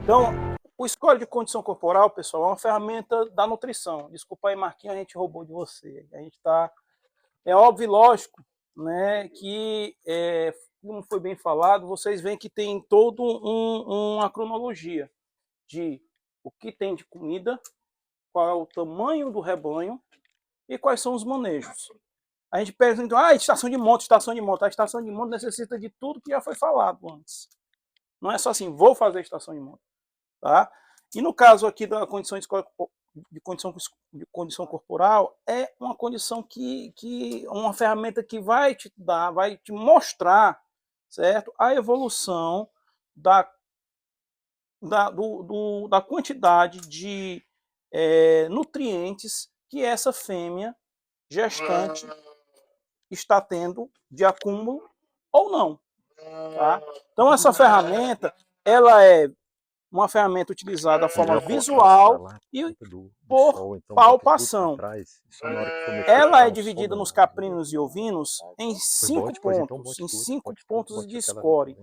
Então, o score de condição corporal, pessoal, é uma ferramenta da nutrição. Desculpa aí, Marquinhos, a gente roubou de você. A gente tá... É óbvio e lógico, né, que, como foi bem falado, vocês veem que tem toda uma cronologia de o que tem de comida, qual é o tamanho do rebanho e quais são os manejos. A gente pensa, então, estação de monta, estação de monta. A estação de monta necessita de tudo que já foi falado antes. Não é só assim, vou fazer estação de monta. Tá? E no caso aqui da condição de condição corporal, é uma condição uma ferramenta que vai te dar, vai te mostrar, certo? A evolução da quantidade de nutrientes que essa fêmea gestante está tendo de acúmulo ou não. Tá? Então essa ferramenta, ela é uma ferramenta utilizada de forma visual e por palpação. Ela é dividida nos caprinos e ovinos em 5 pontos de score,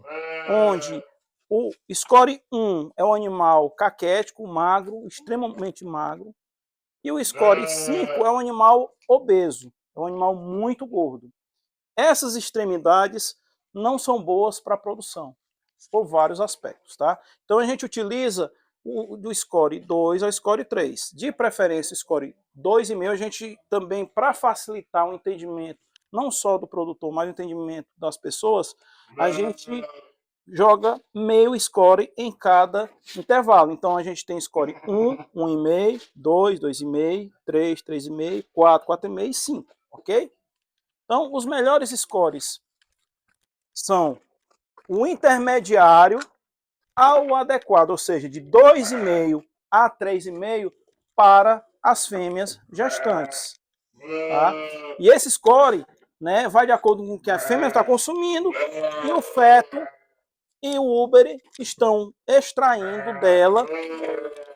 onde o score 1 é o animal caquético, magro, extremamente magro, e o score 5 é um animal obeso, é um animal muito gordo. Essas extremidades não são boas para a produção, por vários aspectos, tá? Então a gente utiliza do score 2 ao score 3. De preferência, o score 2,5, a gente também, para facilitar o entendimento, não só do produtor, mas o entendimento das pessoas, a gente joga meio score em cada intervalo. Então a gente tem score 1, 1,5, 2, 2,5, 3, 3,5, 4, 4,5 e 5, ok? Então os melhores scores são o intermediário ao adequado, ou seja, de 2,5 a 3,5 para as fêmeas gestantes. Tá? E esse score, né, vai de acordo com o que a fêmea está consumindo e o feto e o úbere estão extraindo dela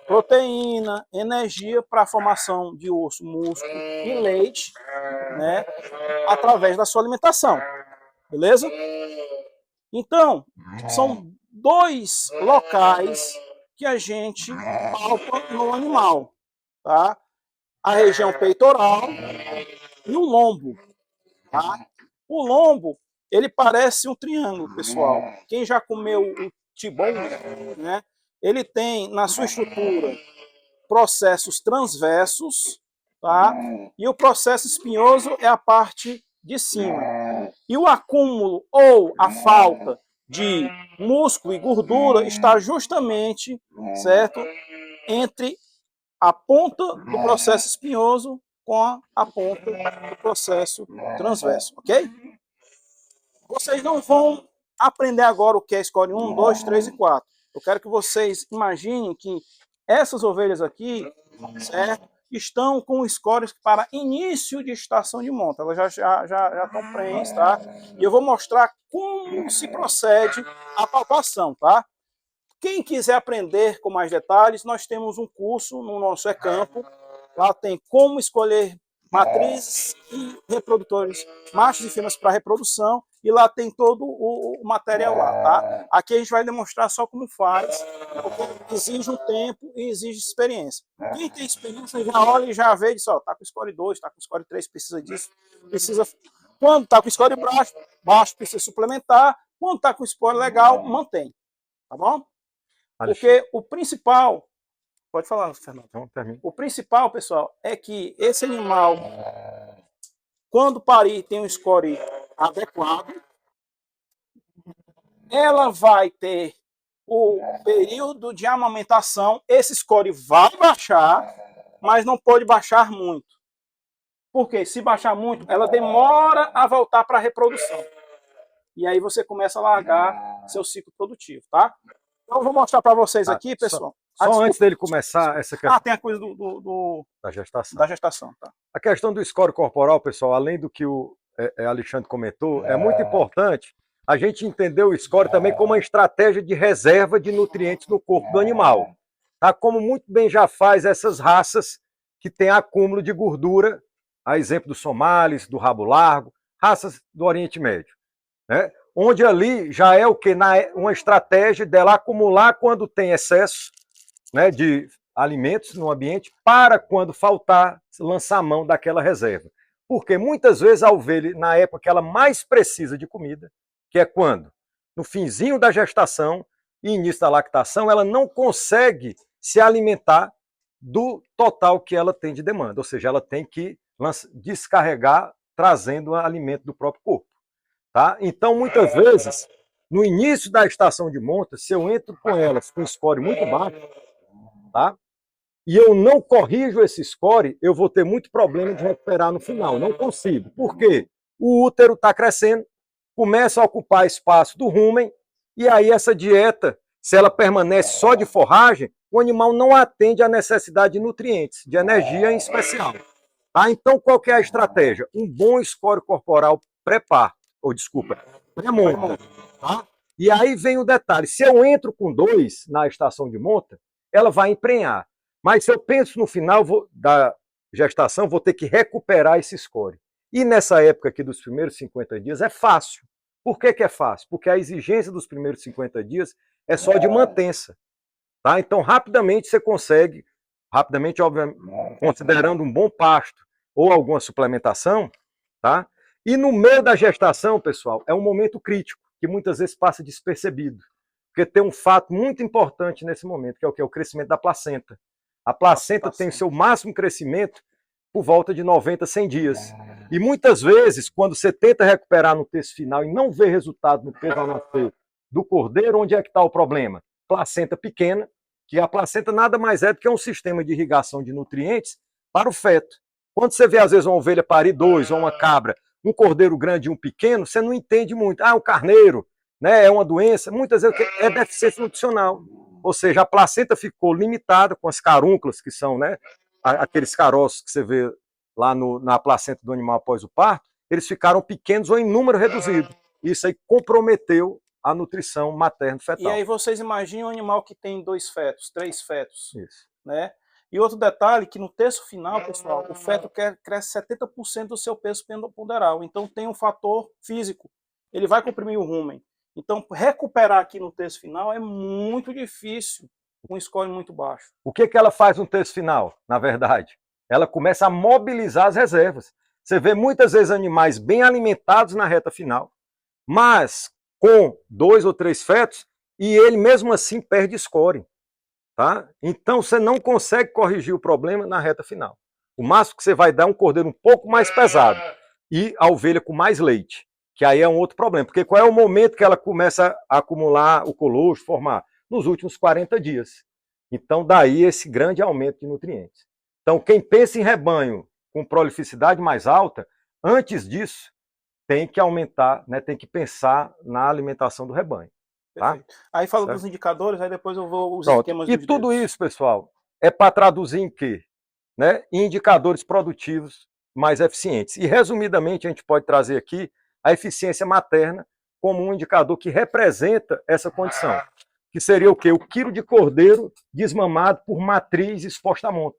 proteína, energia para a formação de osso, músculo e leite, né, através da sua alimentação. Beleza? Então, são 2 locais que a gente palpa no animal, tá? A região peitoral e o lombo, tá? O lombo, ele parece um triângulo, pessoal. Quem já comeu o tibum, né? Ele tem na sua estrutura processos transversos, tá? E o processo espinhoso é a parte de cima. E o acúmulo ou a falta de músculo e gordura está justamente, certo, entre a ponta do processo espinhoso com a ponta do processo transverso, ok? Vocês não vão aprender agora o que é score 1, 2, 3 e 4. Eu quero que vocês imaginem que essas ovelhas aqui, certo, estão com scores para início de estação de monta. Elas já estão prenhes, tá? E eu vou mostrar como se procede a palpação, tá? Quem quiser aprender com mais detalhes, nós temos um curso no nosso eCampo. Lá tem como escolher matrizes e reprodutores, machos e fêmeas para reprodução, e lá tem todo o material lá, tá? Aqui a gente vai demonstrar só como faz, porque exige um tempo e exige experiência. Quem tem experiência já olha e já vê e diz, ó, tá com score 2, tá com score 3, precisa disso, precisa... Quando tá com score baixo precisa suplementar, quando tá com score legal, mantém, tá bom? Porque o principal... Pode falar, Fernando. O principal, pessoal, é que esse animal, quando parir, tem um score adequado, ela vai ter o período de amamentação, esse score vai baixar, mas não pode baixar muito. Porque se baixar muito, ela demora a voltar para a reprodução. E aí você começa a largar seu ciclo produtivo, tá? Então eu vou mostrar para vocês aqui, pessoal. Só antes dele começar essa questão. Tem a coisa da gestação. Tá. A questão do score corporal, pessoal, além do que o Alexandre comentou, é muito importante a gente entender o score também como uma estratégia de reserva de nutrientes no corpo do animal. Tá? Como muito bem já faz essas raças que têm acúmulo de gordura, a exemplo do Somalis, do Rabo Largo, raças do Oriente Médio, né? onde ali já é o que? Uma estratégia dela acumular quando tem excesso, né, de alimentos no ambiente, para quando faltar, lançar a mão daquela reserva. Porque muitas vezes a ovelha, na época que ela mais precisa de comida, que é quando? No finzinho da gestação e início da lactação, ela não consegue se alimentar do total que ela tem de demanda, ou seja, ela tem que descarregar trazendo o alimento do próprio corpo. Tá? Então, muitas vezes, no início da estação de monta, se eu entro com elas com score muito baixo, tá? E eu não corrijo esse score, eu vou ter muito problema de recuperar no final. Não consigo. Por quê? O útero está crescendo, começa a ocupar espaço do rumen, e aí essa dieta, se ela permanece só de forragem, o animal não atende à necessidade de nutrientes, de energia em especial. Tá? Então, qual que é a estratégia? Um bom score corporal pré-parto, ou desculpa, pré-monta. Tá? E aí vem o detalhe, se eu entro com 2 na estação de monta, ela vai emprenhar. Mas se eu penso no final da gestação, vou ter que recuperar esse score. E nessa época aqui dos primeiros 50 dias é fácil. Por que que é fácil? Porque a exigência dos primeiros 50 dias é só de mantença. Tá? Então, rapidamente você consegue, rapidamente, obviamente, considerando um bom pasto ou alguma suplementação, tá? E no meio da gestação, pessoal, é um momento crítico, que muitas vezes passa despercebido. Porque tem um fato muito importante nesse momento, que é o que? O crescimento da placenta. A placenta tem seu máximo crescimento por volta de 90, 100 dias. E muitas vezes, quando você tenta recuperar no terço final e não vê resultado no peso ao nascer do cordeiro, onde é que está o problema? Placenta pequena, que a placenta nada mais é do que um sistema de irrigação de nutrientes para o feto. Quando você vê, às vezes, uma ovelha parir 2 ou uma cabra, um cordeiro grande e um pequeno, você não entende muito. Ah, o carneiro, né, é uma doença. Muitas vezes é deficiência nutricional. Ou seja, a placenta ficou limitada com as carúnculas, que são, né, aqueles caroços que você vê lá na placenta do animal após o parto, eles ficaram pequenos ou em número reduzido. Isso aí comprometeu a nutrição materno-fetal. E aí vocês imaginam um animal que tem 2 fetos, 3 fetos. Isso. Né? E outro detalhe, que no terço final, pessoal, o feto cresce 70% do seu peso ponderal. Então tem um fator físico. Ele vai comprimir o rumen. Então recuperar aqui no terço final é muito difícil, com um score muito baixo. O que ela faz no terço final, na verdade? Ela começa a mobilizar as reservas. Você vê muitas vezes animais bem alimentados na reta final, mas com 2 ou 3 fetos, e ele mesmo assim perde score. Tá? Então você não consegue corrigir o problema na reta final. O máximo que você vai dar é um cordeiro um pouco mais pesado e a ovelha com mais leite, que aí é um outro problema. Porque qual é o momento que ela começa a acumular o colostro, formar? Nos últimos 40 dias. Então daí esse grande aumento de nutrientes. Então quem pensa em rebanho com prolificidade mais alta, antes disso, tem que aumentar, né, tem que pensar na alimentação do rebanho. Tá? Aí fala dos indicadores, aí depois eu vou os esquemas dos. E tudo isso, pessoal, é para traduzir em quê? Né? Em indicadores produtivos mais eficientes. E, resumidamente, a gente pode trazer aqui a eficiência materna como um indicador que representa essa condição. Que seria o quê? O quilo de cordeiro desmamado por matriz exposta à monta.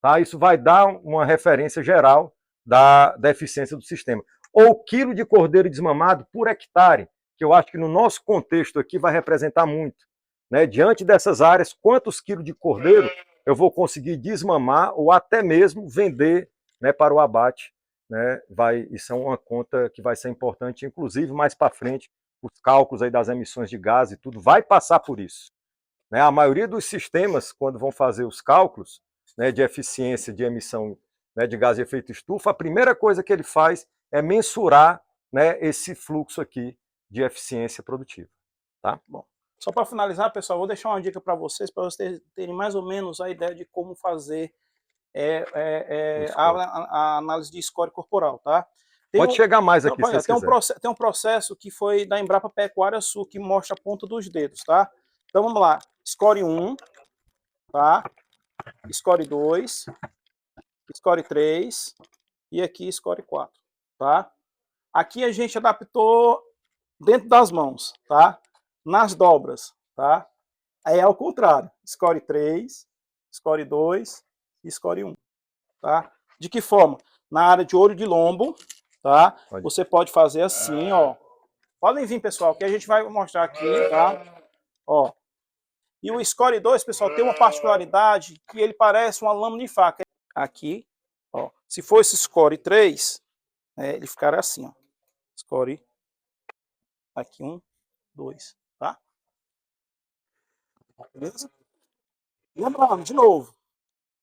Tá? Isso vai dar uma referência geral da eficiência do sistema. Ou quilo de cordeiro desmamado por hectare, que eu acho que no nosso contexto aqui vai representar muito. Né? Diante dessas áreas, quantos quilos de cordeiro eu vou conseguir desmamar ou até mesmo vender, né, para o abate. Né? Isso é uma conta que vai ser importante, inclusive mais para frente, os cálculos aí das emissões de gás e tudo, vai passar por isso. Né? A maioria dos sistemas, quando vão fazer os cálculos, né, de eficiência de emissão, né, de gás de efeito estufa, a primeira coisa que ele faz é mensurar, né, esse fluxo aqui de eficiência produtiva. Tá? Bom, só para finalizar, pessoal, vou deixar uma dica para vocês terem mais ou menos a ideia de como fazer a análise de score corporal. Tá? Pode chegar mais aqui, se tem um processo que foi da Embrapa Pecuária Sul, que mostra a ponta dos dedos. Tá? Então vamos lá, score 1, tá? Score 2, score 3 e aqui score 4. Tá? Aqui a gente adaptou dentro das mãos, tá? Nas dobras, tá? Aí é ao contrário, score 3, score 2 e score 1, tá? De que forma? Na área de olho de lombo, tá? Você pode fazer assim, ó, Podem vir, pessoal, que a gente vai mostrar aqui, tá? Ó. E o Score 2, pessoal, tem uma particularidade que ele parece uma lâmina de faca. Aqui, ó. Se fosse Score 3, ele ficaria assim, ó. Score. Aqui, 1, 2, tá? Beleza? Lembrando, de novo,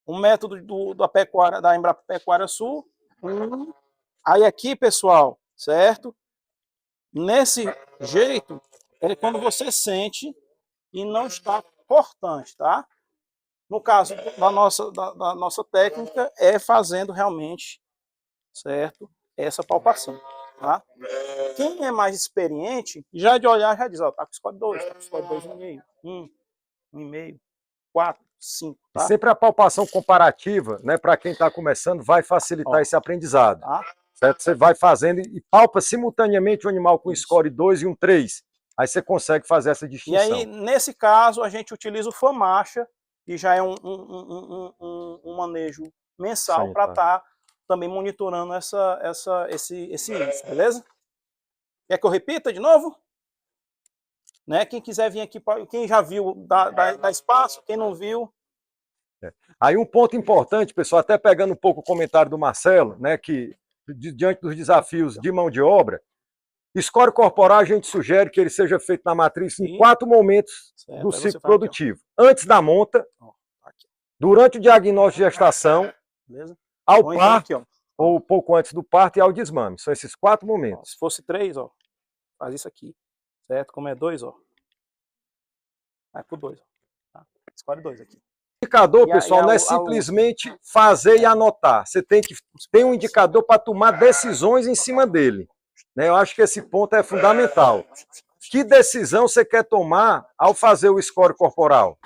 o método da pecuária, da Embrapecuária Sul. Aí aqui, pessoal, certo? Nesse jeito, é quando você sente e não está cortante, tá? No caso da nossa técnica, é fazendo realmente, certo? Essa palpação, tá? Quem é mais experiente, já de olhar, já diz, ó, tá com score 2, tá com score 2,5, 1,5, 4, 5, E tá? sempre a palpação comparativa, né, para quem está começando, vai facilitar esse aprendizado. Tá? Certo? Você vai fazendo e palpa simultaneamente o animal com score 2 e um 3. Aí você consegue fazer essa distinção. E aí, nesse caso, a gente utiliza o FAMACHA, que já é um manejo mensal para estar também monitorando esse índice, beleza? Quer que eu repita de novo? Né? Quem quiser vir aqui, quem já viu, dá espaço, quem não viu. Aí um ponto importante, pessoal, até pegando um pouco o comentário do Marcelo, né, que diante dos desafios de mão de obra, score corporal a gente sugere que ele seja feito na matriz em 4 momentos do ciclo produtivo. Antes da monta, durante o diagnóstico de gestação, ao parto, ou pouco antes do parto e ao desmame. São esses 4 momentos. Se fosse 3, ó, faz isso aqui, certo? Como é 2, ó, vai pro 2, ó. Tá? Escolhe 2 aqui. O indicador, pessoal, não é simplesmente fazer e anotar. Você tem que ter um indicador para tomar decisões em cima dele. Né? Eu acho que esse ponto é fundamental. Que decisão você quer tomar ao fazer o score corporal?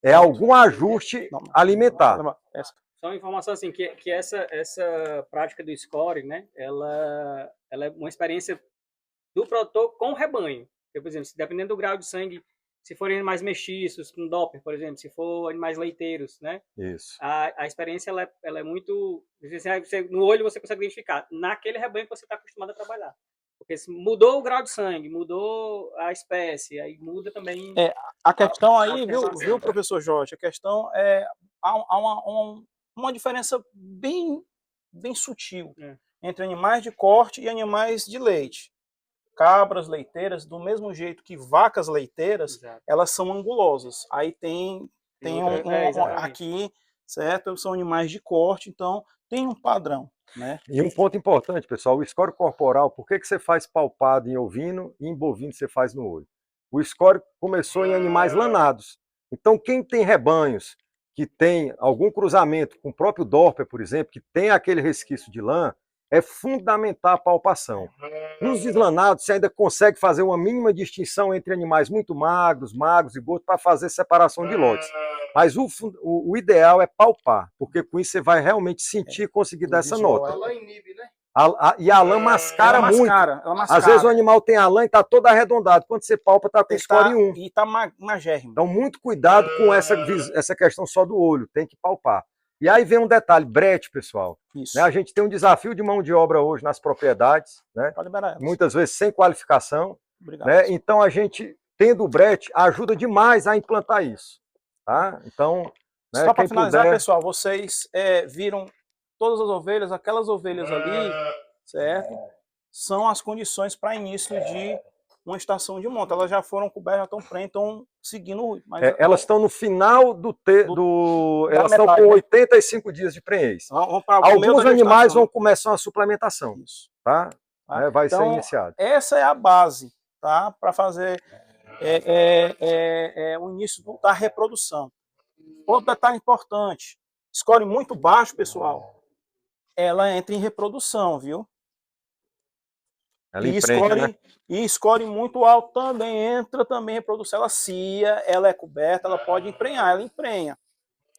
É algum ajuste alimentar. Só uma informação assim, que essa prática do score, né, ela é uma experiência do produtor com o rebanho. Por exemplo, dependendo do grau de sangue, se forem animais mestiços, com Doppler, por exemplo, se for animais leiteiros, né? Isso. A experiência ela é muito... no olho você consegue identificar naquele rebanho que você está acostumado a trabalhar. Porque se mudou o grau de sangue, mudou a espécie, aí muda também... A questão aí, viu, professor Jorge? A questão é... Há uma diferença bem sutil entre animais de corte e animais de leite. Cabras leiteiras, do mesmo jeito que vacas leiteiras, exato, elas são angulosas. Aí tem aqui, certo? São animais de corte, então tem um padrão, né? E um ponto importante, pessoal, o score corporal, por que você faz palpado em ovino e em bovino você faz no olho? O score começou em animais lanados. Então, quem tem rebanhos que tem algum cruzamento com o próprio Doppler, por exemplo, que tem aquele resquício de lã, é fundamental a palpação. Nos deslanados, você ainda consegue fazer uma mínima distinção entre animais muito magros e gordos para fazer separação de lotes. Mas o ideal é palpar, porque com isso você vai realmente sentir e conseguir dar essa nota. Ela inibe, né? E a lã mascara muito. Às vezes o animal tem a lã e está todo arredondado. Quando você palpa, está com score 1. E está magérrimo. Então, muito cuidado com essa questão só do olho. Tem que palpar. E aí vem um detalhe, brete, pessoal. Né? A gente tem um desafio de mão de obra hoje nas propriedades, né? Muitas vezes sem qualificação. Né? Então, a gente, tendo o brete, ajuda demais a implantar isso. Tá? Então, né, só para finalizar, pessoal, vocês viram todas as ovelhas, aquelas ovelhas ali, certo? São as condições para início de uma estação de monta. Elas já foram cobertas, já estão prontas, estão seguindo. Mas elas estão no final elas estão com 85 dias de prenhez. Alguns animais vão começar a suplementação. Isso. Tá? Vai então, ser iniciado. Essa é a base, tá? Para fazer o início da reprodução. Outro detalhe importante: score muito baixo, pessoal, ela entra em reprodução, viu? Ela empreende, né? E score muito alto também entra em reprodução. Ela cia, ela é coberta, ela pode emprenhar, ela emprenha.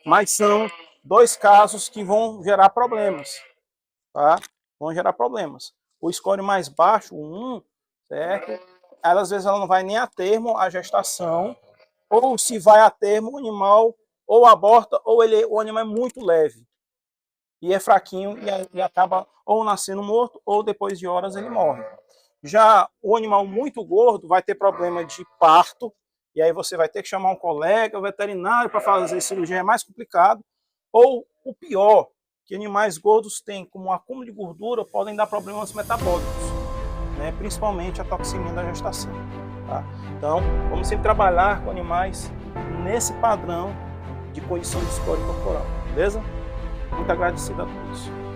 Mas são 2 casos que vão gerar problemas, tá? Vão gerar problemas. O score mais baixo, o 1, certo? Ela, às vezes ela não vai nem a termo a gestação, ou se vai a termo, o animal ou aborta, ou o animal é muito leve. E é fraquinho e acaba ou nascendo morto, ou depois de horas ele morre. Já o animal muito gordo vai ter problema de parto, e aí você vai ter que chamar um colega, um veterinário para fazer cirurgia, é mais complicado. Ou o pior, que animais gordos têm, como um acúmulo de gordura, podem dar problemas metabólicos, né? Principalmente a toxemia da gestação. Tá? Então, vamos sempre trabalhar com animais nesse padrão de condição de score corporal, beleza? Muito agradecido a todos.